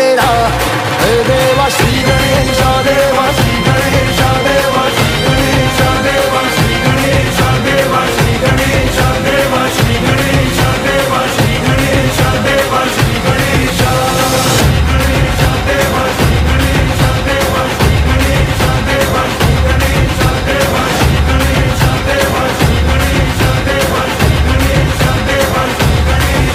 तेरा। हे देवा श्री गणेश देवा, श्री गणेश देवा, श्री गणेश देवा, श्री गणेश देवा, श्री गणेश देवा, श्री गणेश देवा, श्री गणेश देवा, श्री गणेश देवा, श्री गणेश देवा, श्री गणेश देवा, श्री गणेश देवा, श्री गणेश देवा, श्री गणेश देवा, श्री गणेश देवा, श्री गणेश।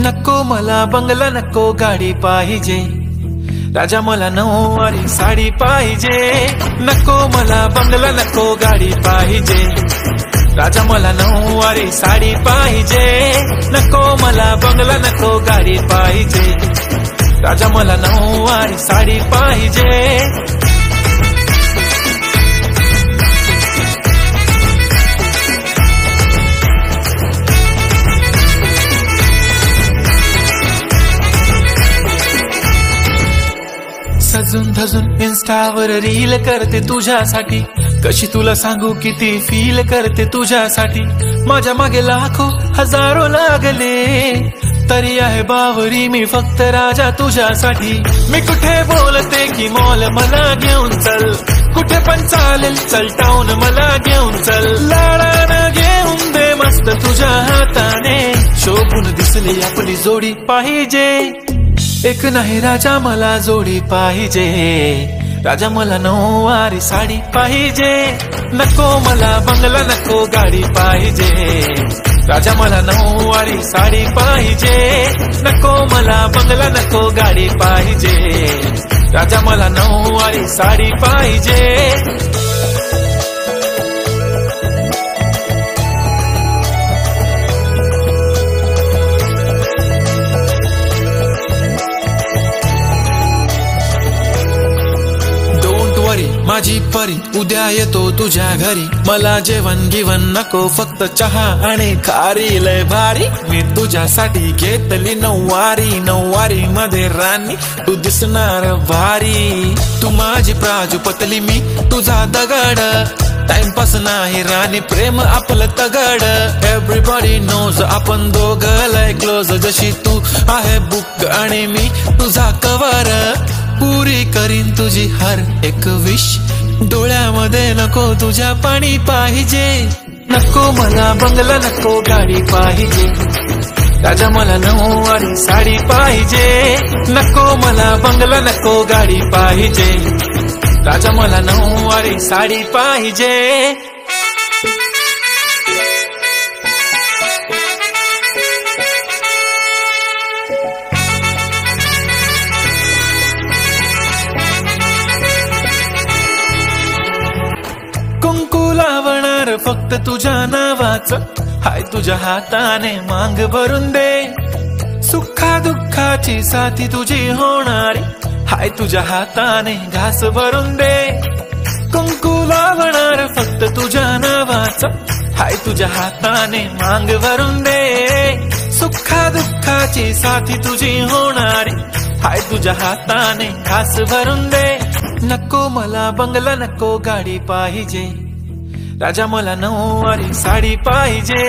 नको मला बंगला, नको गाडी पाहिजे, राजा मला नऊवारी साडी पाहिजे। नको मला बंगला, नको गाडी पाहिजे, राजा मला नऊवारी साडी पाहिजे। नको मला बंगला, नको गाडी पाहिजे, राजा मला नऊवारी साडी पाहिजे। सजून धजून इन्स्टावर रील करते तुझ्यासाठी, कशी तुला सांगू किती फील करते तुझ्यासाठी। माझ्या मागे लाखो हजारो लागले, तरी आहे बावरी मी फक्त राजा तुझ्यासाठी। मी कुठे बोलते की मॉल मला घेऊन चल, कुठे पण चालेल चल टाऊन मला घेऊन चल। लाडानं घेऊन दे मस्त तुझ्या हाताने, शोभून दिसली आपली जोडी पाहिजे। एक नाही राजा मला जोडी पाहिजे, राजा मला नऊवारी साडी पाहिजे। नको मला बंगला, नको गाडी पाहिजे, राजा मला नऊवारी साडी पाहिजे। नको मला बंगला, नको गाडी पाहिजे, राजा मला नऊवारी साडी पाहिजे। माझी परी उद्या येतो तुझ्या घरी, मला जेवण गिवण नको फक्त चहा आणि खारी लय भारी। मी तुझ्यासाठी घेतली नऊवारी, नऊवारी मध्ये राणी तू दिसणार भारी। तू माझी प्राजूपतली, मी तुझा दगड, टाइमपास नाही राणी प्रेम आपलं तगड। एव्हरीबॉडी नोज आपण दोघं लय क्लोज, जशी तू आहे बुक आणि मी तुझा कवर। पुरी करीन तुझी हर एक विश, डोळ्यामध्ये नको तुझ्या पाणी पाहिजे। नको मला बंगला, नको गाडी पाहिजे, राजा मला नऊवारी साडी पाहिजे। नको मला बंगला, नको गाडी पाहिजे, राजा मला नऊवारी साडी पाहिजे। लावणार फक्त तुझ्या नावाचं, हाय तुझ्या हाताने मांग भरून दे। सुखा दुःखाची साथी तुझी होणारी, हाय तुझ्या हाताने घास भरून दे। कुंकू लावणार फक्त तुझ्या नावाचं, हाय तुझ्या हाताने मांग भरून दे। सुखा दुःखाची साथी तुझी होणारी, हाय तुझ्या हाताने घास भरून दे। नको मला बंगला, नको गाडी पाहिजे, राजा मला नऊवारी साडी पाहिजे।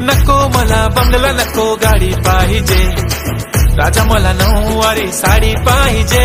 नको मला बंगला, नको गाडी पाहिजे, राजा मला नऊवारी साडी पाहिजे।